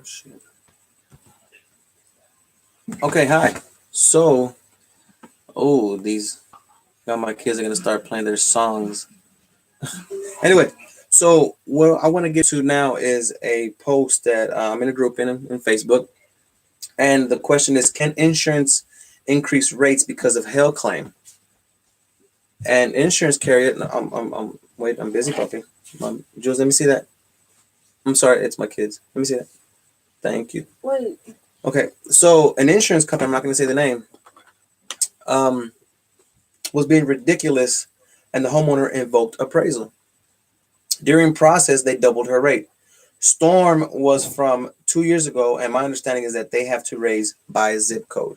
shit. Okay, hi. So, oh, these got my kids are gonna start playing their songs. Anyway, so what I want to get to now is a post that I'm in a group in Facebook, and the question is, can insurance increase rates because of hail claim? And insurance carrier, no, wait, I'm busy, puppy. Jules, let me see that. I'm sorry, it's my kids. Let me see that. Thank you. Wait. Okay, so an insurance company, I'm not going to say the name, um, was being ridiculous, and the homeowner invoked appraisal. During process, they doubled her rate. Storm was from 2 years ago, and my understanding is that they have to raise by zip code,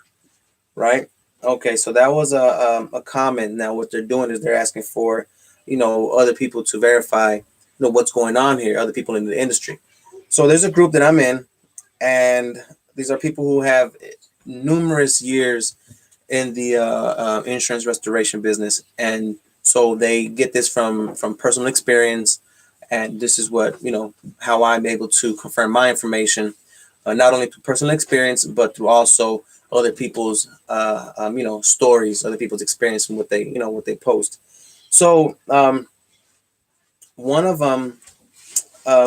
right? Okay, so that was a comment. Now, what they're doing is they're asking for, other people to verify, what's going on here, other people in the industry. So there's a group that I'm in, and these are people who have numerous years in the insurance restoration business, and so they get this from personal experience, and this is what how I'm able to confirm my information, not only through personal experience but through also other people's stories, other people's experience, and what they post. So one of them,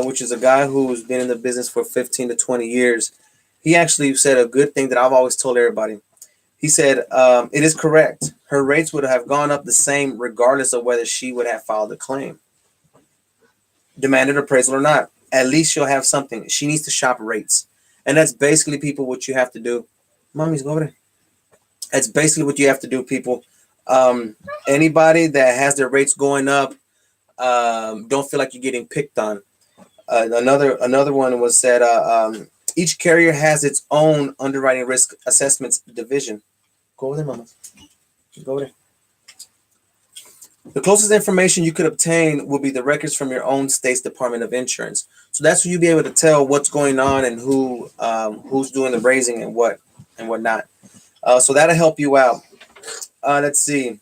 which is a guy who's been in the business for 15 to 20 years, he actually said a good thing that I've always told everybody. He said, it is correct. Her rates would have gone up the same regardless of whether she would have filed a claim, demanded appraisal or not. At least she'll have something. She needs to shop rates. And that's basically, people, what you have to do. Mommy's, go over there. That's basically what you have to do, people. Anybody that has their rates going up, don't feel like you're getting picked on. Another one was said, each carrier has its own underwriting risk assessments division. Go over there, mama. Go over there. The closest information you could obtain will be the records from your own state's Department of Insurance. So that's where you'll be able to tell what's going on and who's doing the raising and whatnot. So that'll help you out. Let's see.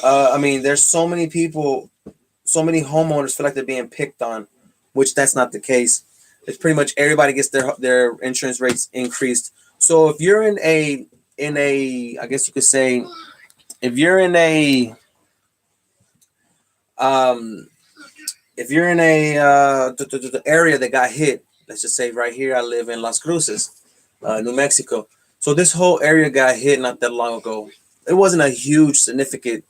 I mean, there's so many people, so many homeowners feel like they're being picked on, which that's not the case. It's pretty much everybody gets their insurance rates increased. So if you're in a I guess you could say, if you're in a um if you're in a the area that got hit, let's just say right here, I live in Las Cruces, New Mexico. So this whole area got hit not that long ago. It wasn't a huge significant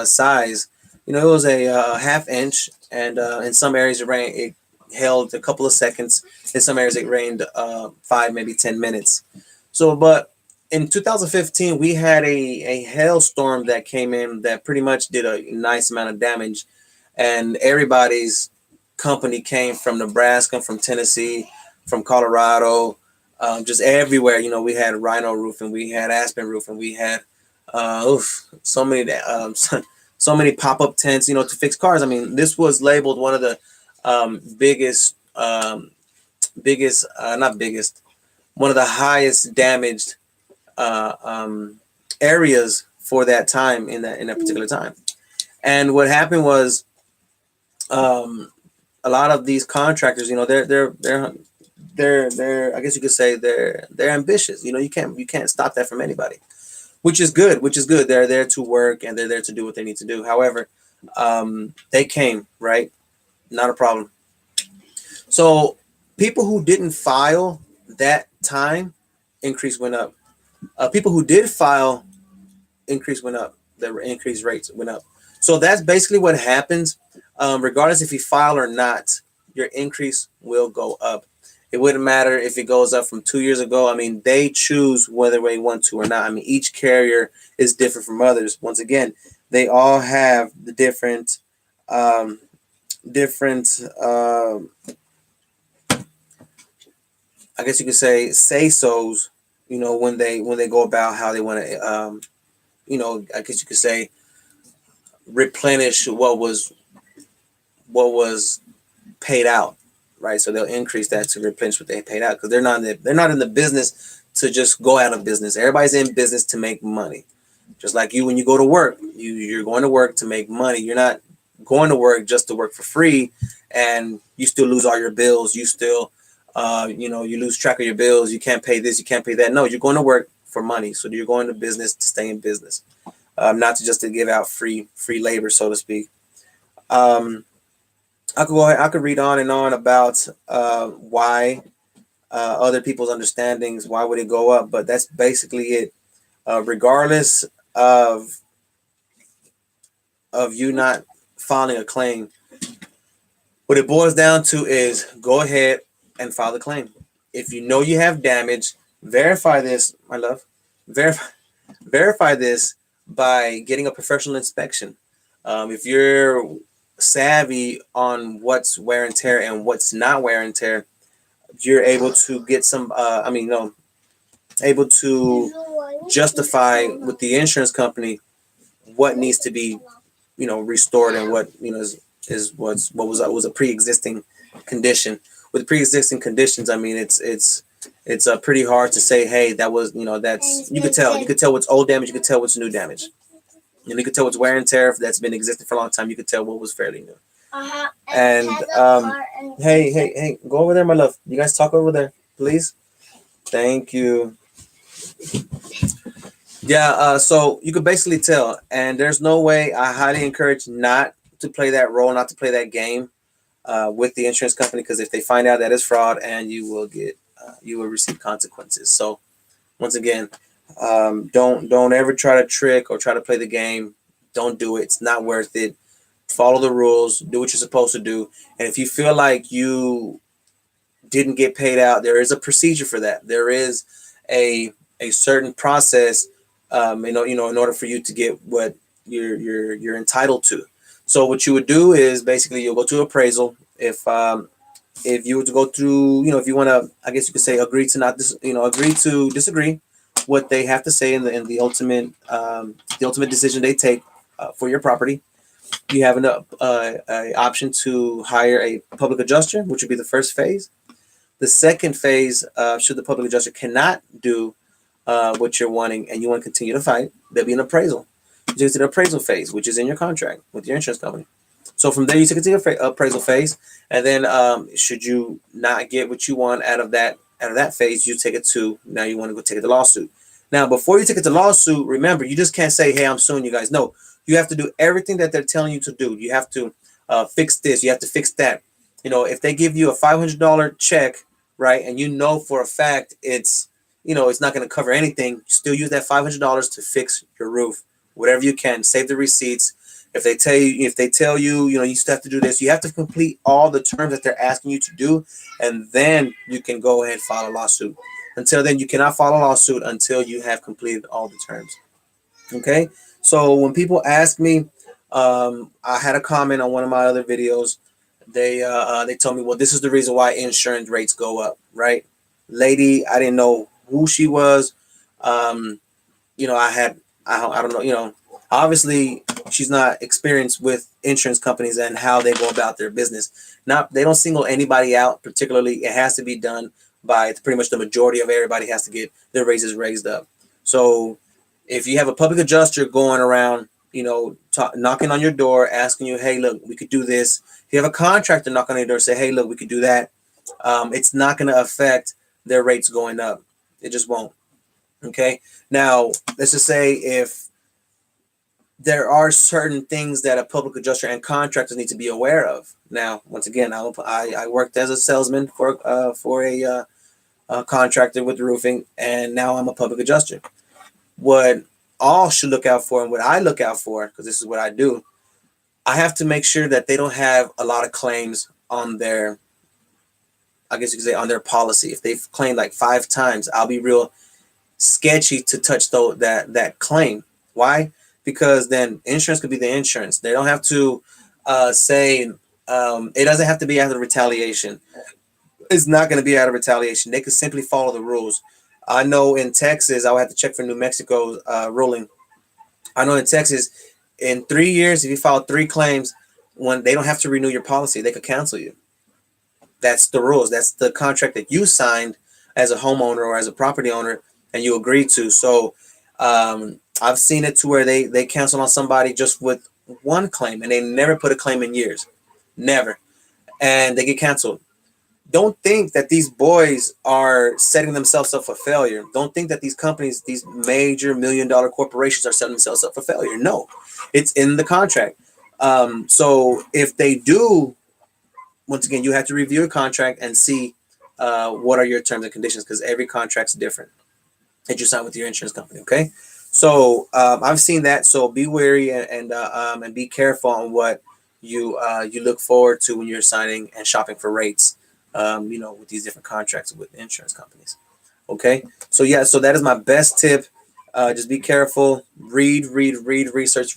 size. It was a half inch, and in some areas it held a couple of seconds. In some areas it rained 5, maybe 10 minutes. So, but in 2015, we had a hailstorm that came in that pretty much did a nice amount of damage, and everybody's company came from Nebraska, from Tennessee, from Colorado, just everywhere. We had Rhino Roofing, we had Aspen Roofing, we had so many so many pop-up tents, to fix cars. I mean, this was labeled one of the biggest, not biggest, one of the highest damaged areas for that time, in that particular time. And what happened was, a lot of these contractors, they're I guess you could say they're ambitious. You can't stop that from anybody, which is good. They're there to work, and they're there to do what they need to do. However, they came, right, not a problem. So people who didn't file that time, increase went up. People who did file, increase went up. The increased rates went up. So that's basically what happens. Regardless if you file or not, your increase will go up. It wouldn't matter if it goes up from 2 years ago. I mean, they choose whether they want to or not. I mean, each carrier is different from others. Once again, they all have the different, different. I guess you could say so's. When they go about how they want to. I guess you could say replenish what was paid out, right? So they'll increase that to replenish what they paid out, because they're not in the business to just go out of business. Everybody's in business to make money. Just like you, when you go to work, you're going to work to make money. You're not going to work just to work for free, and you still lose all your bills. You still, you lose track of your bills. You can't pay this, you can't pay that. No, you're going to work for money. So you're going to business to stay in business, not to just to give out free labor, so to speak. Um, I could go ahead, I could read on and on about why other people's understandings, why would it go up, but that's basically it. Regardless of you not filing a claim, what it boils down to is go ahead and file the claim. If you know you have damage, verify this, my love. Verify this by getting a professional inspection. If you're savvy on what's wear and tear and what's not wear and tear, you're able to get some. No, able to justify with the insurance company what needs to be, restored, and what is what was a pre-existing condition. With pre-existing conditions, I mean it's pretty hard to say, hey, that was, that's, you could tell what's old damage, you could tell what's new damage, and you could tell what's wear and tear that's been existing for a long time. You could tell what was fairly new. And hey, go over there, my love. You guys talk over there, please. Thank you. Yeah, so you could basically tell, and there's no way. I highly encourage not to play that role, not to play that game with the insurance company, because if they find out that it's fraud, and you will receive consequences. So once again, don't ever try to trick or try to play the game. Don't do it. It's not worth it. Follow the rules. Do what you're supposed to do. And if you feel like you didn't get paid out, there is a procedure for that. There is a certain process, in order for you to get what you're entitled to. So what you would do is basically you'll go to appraisal. If you were to go through, if you want to, I guess you could say, agree to disagree what they have to say in the ultimate decision they take for your property. You have an option to hire a public adjuster, which would be the first phase. The second phase, should the public adjuster cannot do what you're wanting and you want to continue to fight, there'll be an appraisal. You take it to the appraisal phase, which is in your contract with your insurance company. So from there, you take it to the appraisal phase, and then should you not get what you want out of that phase, you take it to, now you want to go take it to lawsuit. Now, before you take it to lawsuit, remember, you just can't say, hey, I'm suing you guys. No, you have to do everything that they're telling you to do. You have to fix this. You have to fix that. If they give you a $500 check, right, and for a fact it's not going to cover anything, still use that $500 to fix your roof, whatever you can. Save the receipts. If they tell you, you still have to do this, you have to complete all the terms that they're asking you to do, and then you can go ahead and file a lawsuit. Until then, you cannot file a lawsuit until you have completed all the terms. Okay. So when people ask me, I had a comment on one of my other videos. They told me, well, this is the reason why insurance rates go up, right? Lady, I didn't know who she was. I don't know, obviously she's not experienced with insurance companies and how they go about their business. They don't single anybody out particularly. It has to be done by pretty much the majority of everybody has to get their raises raised up. So if you have a public adjuster going around, knocking on your door, asking you, hey, look, we could do this. If you have a contractor knocking on your door, say, hey, look, we could do that. It's not going to affect their rates going up. It just won't. Okay. Now, let's just say if there are certain things that a public adjuster and contractors need to be aware of. Now, once again, I worked as a salesman for a contractor with roofing, and now I'm a public adjuster. What all should look out for, and what I look out for, because this is what I do, I have to make sure that they don't have a lot of claims on their, I guess you could say, on their policy. If they've claimed like 5 times, I'll be real sketchy to touch that claim. Why? Because then insurance could be the insurance. They don't have to say, it doesn't have to be out of retaliation. It's not going to be out of retaliation. They could simply follow the rules. I know in Texas, I would have to check for New Mexico's ruling. I know in Texas, in 3 years, if you file 3 claims, when they don't have to renew your policy, they could cancel you. That's the rules. That's the contract that you signed as a homeowner or as a property owner, and you agreed to. So I've seen it to where they cancel on somebody just with one claim, and they never put a claim in years, never, and they get canceled. Don't think that these boys are setting themselves up for failure. Don't think that these companies, these major $1 million corporations, are setting themselves up for failure. No, it's in the contract. So if they do, once again, you have to review a contract and see what are your terms and conditions, because every contract's different that you sign with your insurance company. Okay, so I've seen that. So be wary and be careful on what you look forward to when you're signing and shopping for rates. With these different contracts with insurance companies. Okay, so yeah, so that is my best tip. Just be careful. Read, research.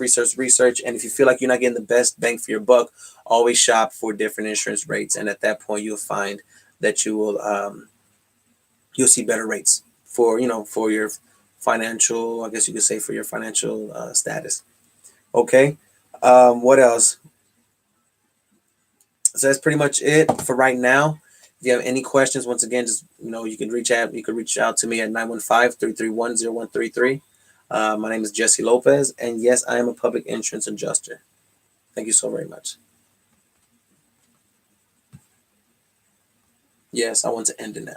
And if you feel like you're not getting the best bang for your buck, always shop for different insurance rates. And at that point, you'll find that you'll see better rates for your financial. I guess you could say for your financial status. Okay. What else? So that's pretty much it for right now. If you have any questions, once again, just you can reach out. You can reach out to me at 915-331-0133. My name is Jesse Lopez, and yes, I am a public insurance adjuster. Thank you so very much. Yes, I want to end it now.